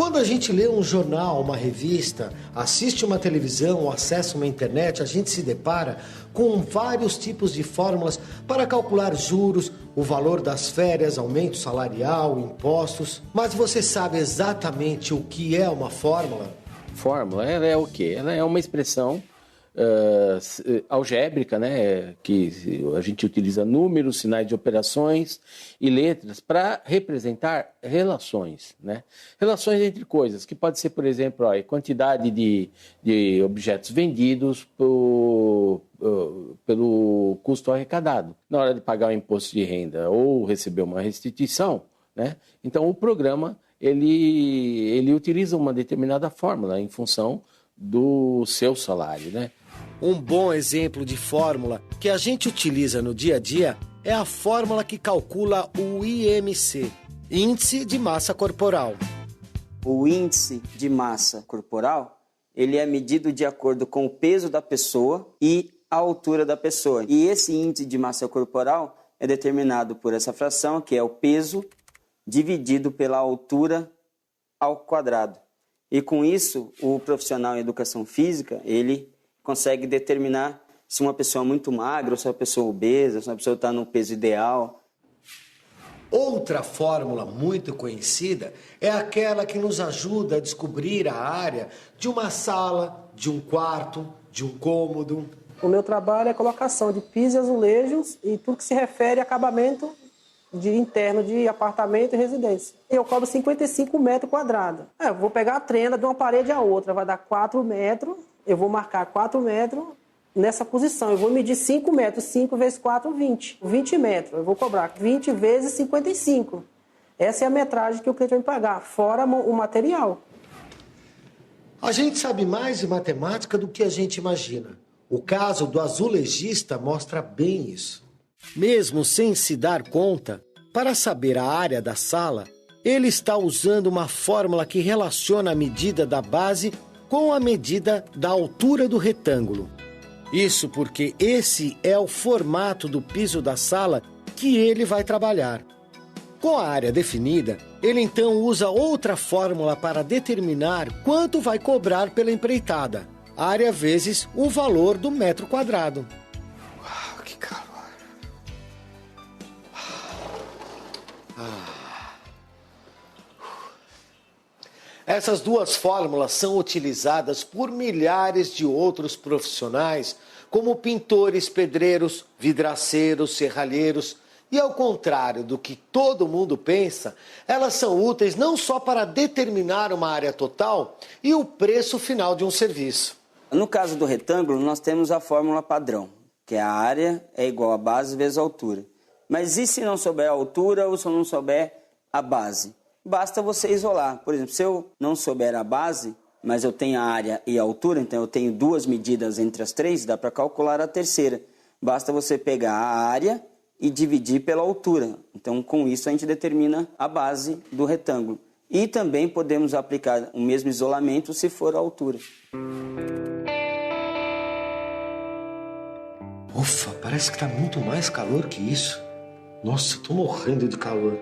Quando a gente lê um jornal, uma revista, assiste uma televisão ou acessa uma internet, a gente se depara com vários tipos de fórmulas para calcular juros, o valor das férias, aumento salarial, impostos. Mas você sabe exatamente o que é uma fórmula? Fórmula, ela é o quê? Ela é uma expressão algébrica, né? Que a gente utiliza números, sinais de operações e letras para representar relações, né? Relações entre coisas, que pode ser, por exemplo, a quantidade de objetos vendidos pelo custo arrecadado. Na hora de pagar o imposto de renda ou receber uma restituição, né? Então, o programa ele utiliza uma determinada fórmula em função do seu salário, né? Um bom exemplo de fórmula que a gente utiliza no dia a dia é a fórmula que calcula o IMC, Índice de Massa Corporal. O índice de massa corporal, ele é medido de acordo com o peso da pessoa e a altura da pessoa. E esse índice de massa corporal é determinado por essa fração, que é o peso dividido pela altura ao quadrado. E com isso, o profissional em educação física, ele consegue determinar se uma pessoa é muito magra, ou se uma pessoa é obesa, se uma pessoa está no peso ideal. Outra fórmula muito conhecida é aquela que nos ajuda a descobrir a área de uma sala, de um quarto, de um cômodo. O meu trabalho é a colocação de pisos e azulejos e tudo que se refere a acabamento interno de apartamento e residência. Eu cobro 55 metros quadrados. Eu vou pegar a trena de uma parede à outra, vai dar 4 metros. Eu vou marcar 4 metros nessa posição. Eu vou medir 5 metros. 5 vezes 4, 20. 20 metros. Eu vou cobrar 20 vezes 55. Essa é a metragem que o cliente vai me pagar, fora o material. A gente sabe mais de matemática do que a gente imagina. O caso do azulejista mostra bem isso. Mesmo sem se dar conta, para saber a área da sala, ele está usando uma fórmula que relaciona a medida da base com a medida da altura do retângulo. Isso porque esse é o formato do piso da sala que ele vai trabalhar. Com a área definida, ele então usa outra fórmula para determinar quanto vai cobrar pela empreitada. Área vezes o valor do metro quadrado. Uau, que calor! Essas duas fórmulas são utilizadas por milhares de outros profissionais, como pintores, pedreiros, vidraceiros, serralheiros. E ao contrário do que todo mundo pensa, elas são úteis não só para determinar uma área total e o preço final de um serviço. No caso do retângulo, nós temos a fórmula padrão, que é a área é igual a base vezes a altura. Mas e se não souber a altura ou se eu não souber a base? Basta você isolar. Por exemplo, se eu não souber a base, mas eu tenho a área e a altura, então eu tenho duas medidas entre as três, dá para calcular a terceira. Basta você pegar a área e dividir pela altura. Então, com isso, a gente determina a base do retângulo. E também podemos aplicar o mesmo isolamento se for a altura. Ufa, parece que está muito mais calor que isso. Nossa, estou morrendo de calor.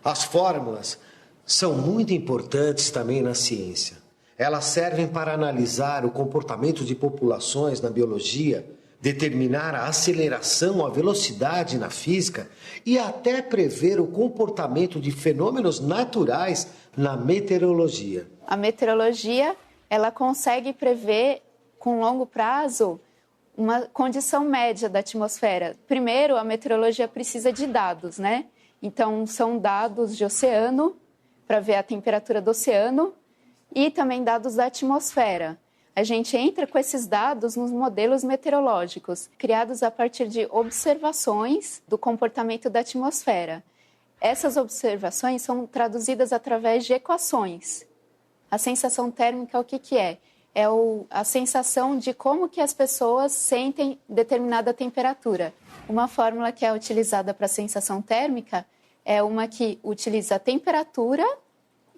As fórmulas são muito importantes também na ciência. Elas servem para analisar o comportamento de populações na biologia, determinar a aceleração, a velocidade na física e até prever o comportamento de fenômenos naturais na meteorologia. A meteorologia, ela consegue prever com longo prazo uma condição média da atmosfera. Primeiro, a meteorologia precisa de dados, né? Então, são dados de oceano, para ver a temperatura do oceano, e também dados da atmosfera. A gente entra com esses dados nos modelos meteorológicos, criados a partir de observações do comportamento da atmosfera. Essas observações são traduzidas através de equações. A sensação térmica, o que é? É a sensação de como que as pessoas sentem determinada temperatura. Uma fórmula que é utilizada para a sensação térmica é uma que utiliza a temperatura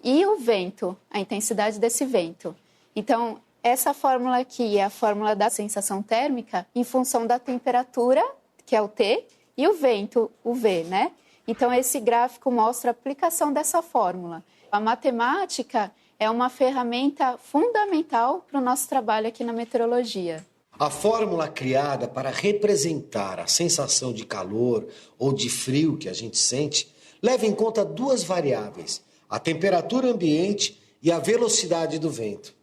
e o vento, a intensidade desse vento. Então, essa fórmula aqui é a fórmula da sensação térmica em função da temperatura, que é o T, e o vento, o V, né? Então, esse gráfico mostra a aplicação dessa fórmula. A matemática é uma ferramenta fundamental para o nosso trabalho aqui na meteorologia. A fórmula criada para representar a sensação de calor ou de frio que a gente sente leva em conta duas variáveis, a temperatura ambiente e a velocidade do vento.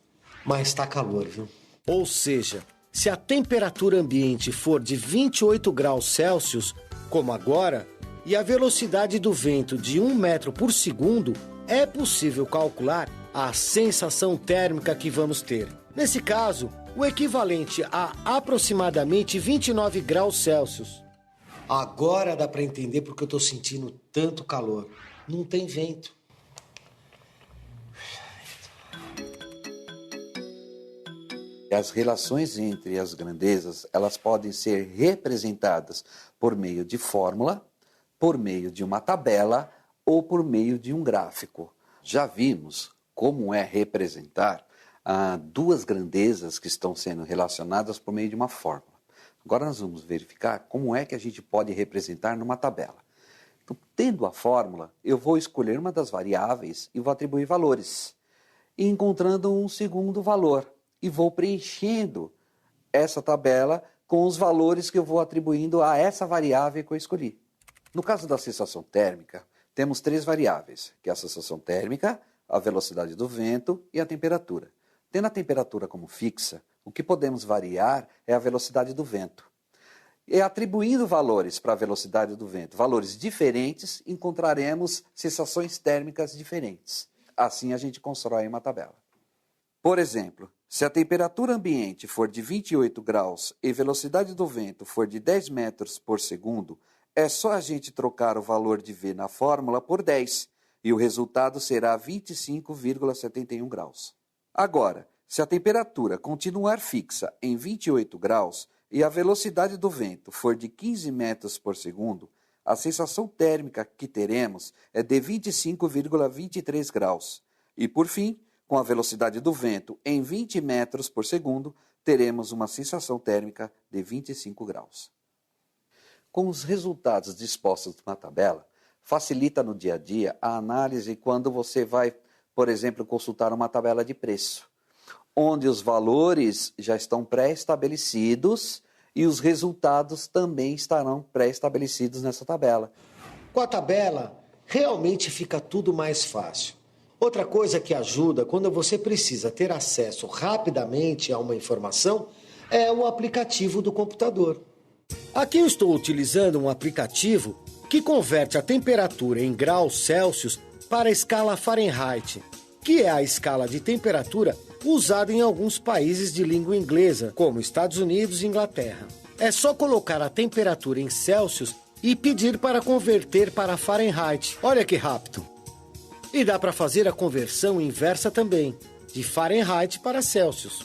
Mas está calor, viu? Ou seja, se a temperatura ambiente for de 28 graus Celsius, como agora, e a velocidade do vento de 1 metro por segundo, é possível calcular a sensação térmica que vamos ter. Nesse caso, o equivalente a aproximadamente 29 graus Celsius. Agora dá para entender porque eu estou sentindo tanto calor. Não tem vento. As relações entre as grandezas, elas podem ser representadas por meio de fórmula, por meio de uma tabela ou por meio de um gráfico. Já vimos como é representar duas grandezas que estão sendo relacionadas por meio de uma fórmula. Agora nós vamos verificar como é que a gente pode representar numa tabela. Então, tendo a fórmula, eu vou escolher uma das variáveis e vou atribuir valores. E encontrando um segundo valor, e vou preenchendo essa tabela com os valores que eu vou atribuindo a essa variável que eu escolhi. No caso da sensação térmica, temos três variáveis, que é a sensação térmica, a velocidade do vento e a temperatura. Tendo a temperatura como fixa, o que podemos variar é a velocidade do vento. E atribuindo valores para a velocidade do vento, valores diferentes, encontraremos sensações térmicas diferentes. Assim a gente constrói uma tabela. Por exemplo, se a temperatura ambiente for de 28 graus e velocidade do vento for de 10 metros por segundo, é só a gente trocar o valor de V na fórmula por 10 e o resultado será 25,71 graus. Agora, se a temperatura continuar fixa em 28 graus e a velocidade do vento for de 15 metros por segundo, a sensação térmica que teremos é de 25,23 graus. E por fim, com a velocidade do vento em 20 metros por segundo, teremos uma sensação térmica de 25 graus. Com os resultados dispostos numa tabela, facilita no dia a dia a análise quando você vai, por exemplo, consultar uma tabela de preço, onde os valores já estão pré-estabelecidos e os resultados também estarão pré-estabelecidos nessa tabela. Com a tabela, realmente fica tudo mais fácil. Outra coisa que ajuda quando você precisa ter acesso rapidamente a uma informação é o aplicativo do computador. Aqui eu estou utilizando um aplicativo que converte a temperatura em graus Celsius para a escala Fahrenheit, que é a escala de temperatura usada em alguns países de língua inglesa, como Estados Unidos e Inglaterra. É só colocar a temperatura em Celsius e pedir para converter para Fahrenheit. Olha que rápido! E dá para fazer a conversão inversa também, de Fahrenheit para Celsius.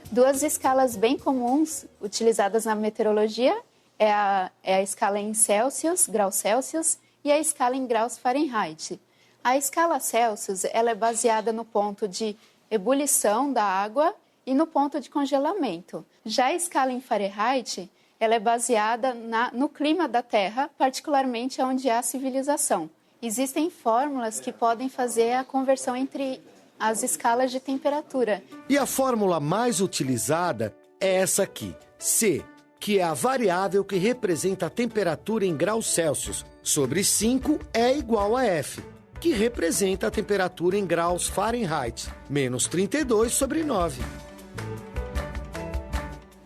Duas escalas bem comuns utilizadas na meteorologia é a escala em Celsius, graus Celsius, e a escala em graus Fahrenheit. A escala Celsius ela é baseada no ponto de ebulição da água e no ponto de congelamento. Já a escala em Fahrenheit ela é baseada no clima da Terra, particularmente onde há civilização. Existem fórmulas que podem fazer a conversão entre as escalas de temperatura. E a fórmula mais utilizada é essa aqui, C, que é a variável que representa a temperatura em graus Celsius, sobre 5 é igual a F, que representa a temperatura em graus Fahrenheit, menos 32 sobre 9.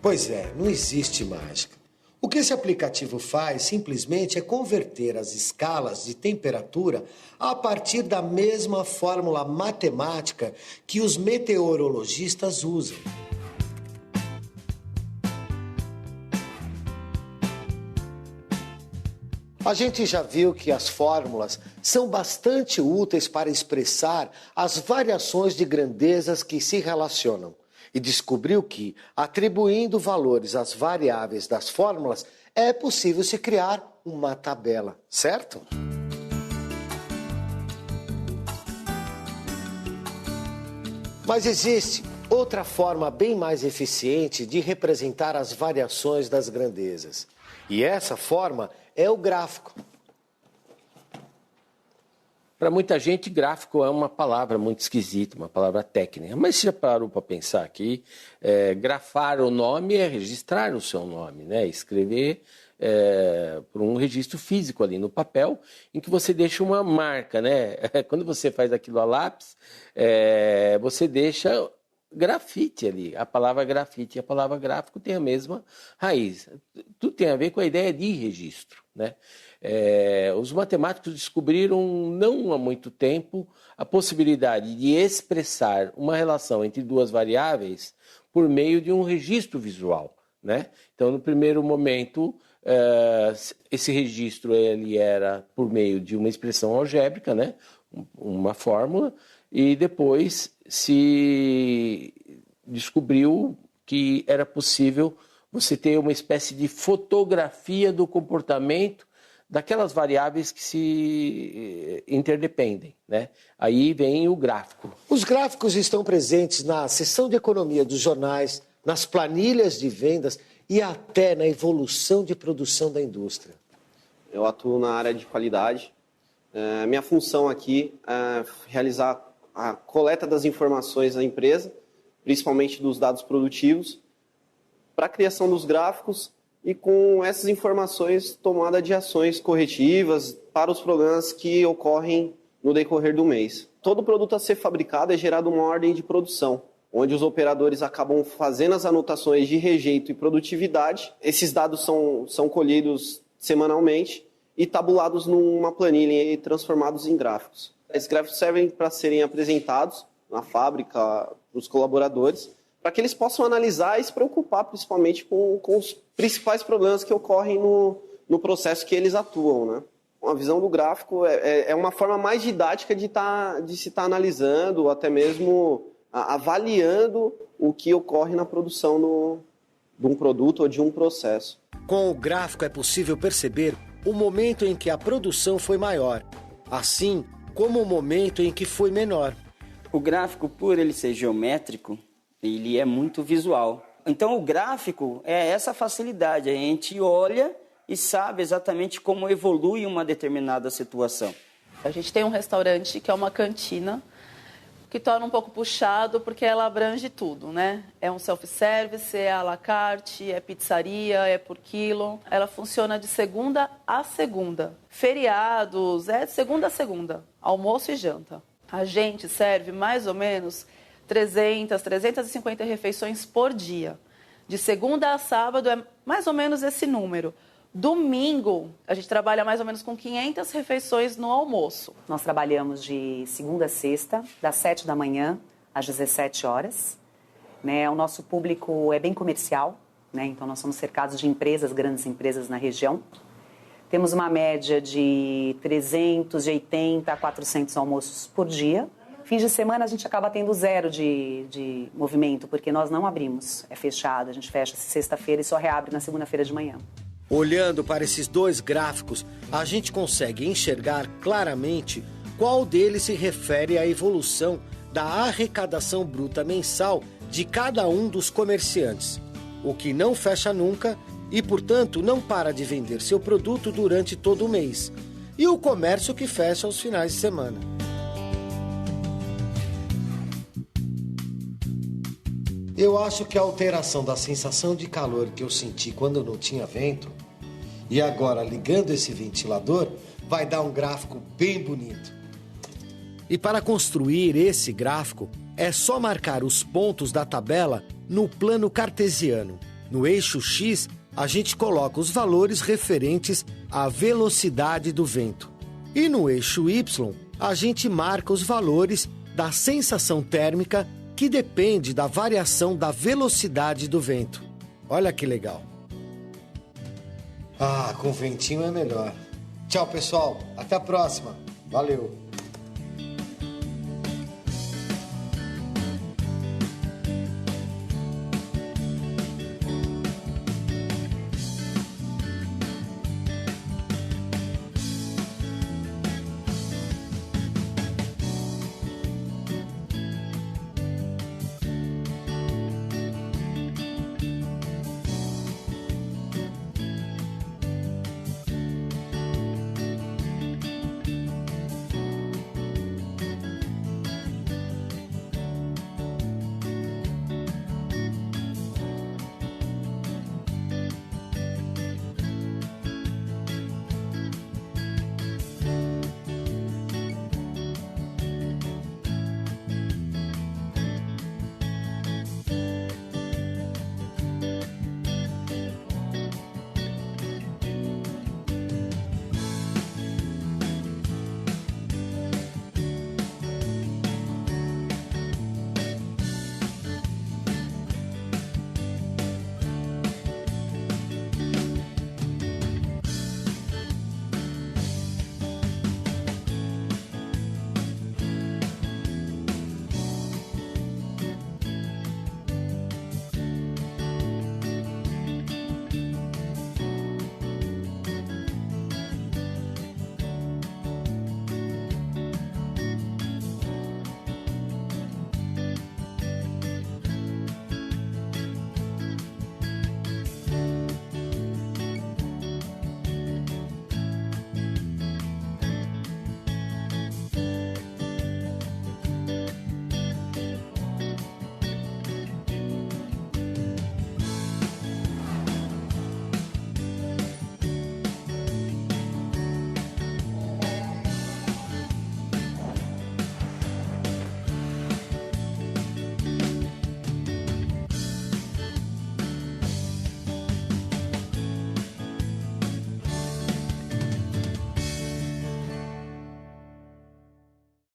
Pois é, não existe mágica. O que esse aplicativo faz simplesmente é converter as escalas de temperatura a partir da mesma fórmula matemática que os meteorologistas usam. A gente já viu que as fórmulas são bastante úteis para expressar as variações de grandezas que se relacionam. E descobriu que, atribuindo valores às variáveis das fórmulas, é possível se criar uma tabela, certo? Mas existe outra forma bem mais eficiente de representar as variações das grandezas. E essa forma é o gráfico. Para muita gente, gráfico é uma palavra muito esquisita, uma palavra técnica. Mas você já parou para pensar que grafar o nome é registrar o seu nome, né? Escrever por um registro físico ali no papel, em que você deixa uma marca, né? Quando você faz aquilo a lápis, você deixa grafite ali. A palavra grafite e a palavra gráfico tem a mesma raiz. Tudo tem a ver com a ideia de registro, né? Os matemáticos descobriram, não há muito tempo, a possibilidade de expressar uma relação entre duas variáveis por meio de um registro visual, né? Então, no primeiro momento, esse registro ele era por meio de uma expressão algébrica, né? Uma fórmula, e depois se descobriu que era possível você ter uma espécie de fotografia do comportamento daquelas variáveis que se interdependem, né? Aí vem o gráfico. Os gráficos estão presentes na seção de economia dos jornais, nas planilhas de vendas e até na evolução de produção da indústria. Eu atuo na área de qualidade. Minha função aqui é realizar a coleta das informações da empresa, principalmente dos dados produtivos, para a criação dos gráficos e, com essas informações, tomada de ações corretivas para os problemas que ocorrem no decorrer do mês. Todo produto a ser fabricado é gerado uma ordem de produção, onde os operadores acabam fazendo as anotações de rejeito e produtividade. Esses dados são colhidos semanalmente e tabulados numa planilha e transformados em gráficos. Esses gráficos servem para serem apresentados na fábrica para os colaboradores, para que eles possam analisar e se preocupar principalmente com os principais problemas que ocorrem no processo que eles atuam, né? A visão do gráfico é uma forma mais didática de se estar analisando, ou até mesmo avaliando o que ocorre na produção de um produto ou de um processo. Com o gráfico é possível perceber o momento em que a produção foi maior, assim como o momento em que foi menor. O gráfico, por ele ser geométrico, ele é muito visual. Então, o gráfico é essa facilidade. A gente olha e sabe exatamente como evolui uma determinada situação. A gente tem um restaurante que é uma cantina, que torna um pouco puxado porque ela abrange tudo, né? É um self-service, é à la carte, é pizzaria, é por quilo. Ela funciona de segunda a segunda. Feriados, de segunda a segunda, almoço e janta. A gente serve mais ou menos 300, 350 refeições por dia. De segunda a sábado é mais ou menos esse número. Domingo, a gente trabalha mais ou menos com 500 refeições no almoço. Nós trabalhamos de segunda a sexta, das 7 da manhã às 17 horas. Né? O nosso público é bem comercial, né? Então nós somos cercados de empresas, grandes empresas na região. Temos uma média de 380 a 400 almoços por dia. Fins de semana a gente acaba tendo zero de movimento, porque nós não abrimos, é fechado. A gente fecha sexta-feira e só reabre na segunda-feira de manhã. Olhando para esses dois gráficos, a gente consegue enxergar claramente qual deles se refere à evolução da arrecadação bruta mensal de cada um dos comerciantes, o que não fecha nunca e, portanto, não para de vender seu produto durante todo o mês, e o comércio que fecha aos finais de semana. Eu acho que a alteração da sensação de calor que eu senti quando não tinha vento, e agora ligando esse ventilador, vai dar um gráfico bem bonito. E para construir esse gráfico, é só marcar os pontos da tabela no plano cartesiano. No eixo X, a gente coloca os valores referentes à velocidade do vento. E no eixo Y, a gente marca os valores da sensação térmica que depende da variação da velocidade do vento. Olha que legal. Com ventinho é melhor. Tchau, pessoal. Até a próxima. Valeu.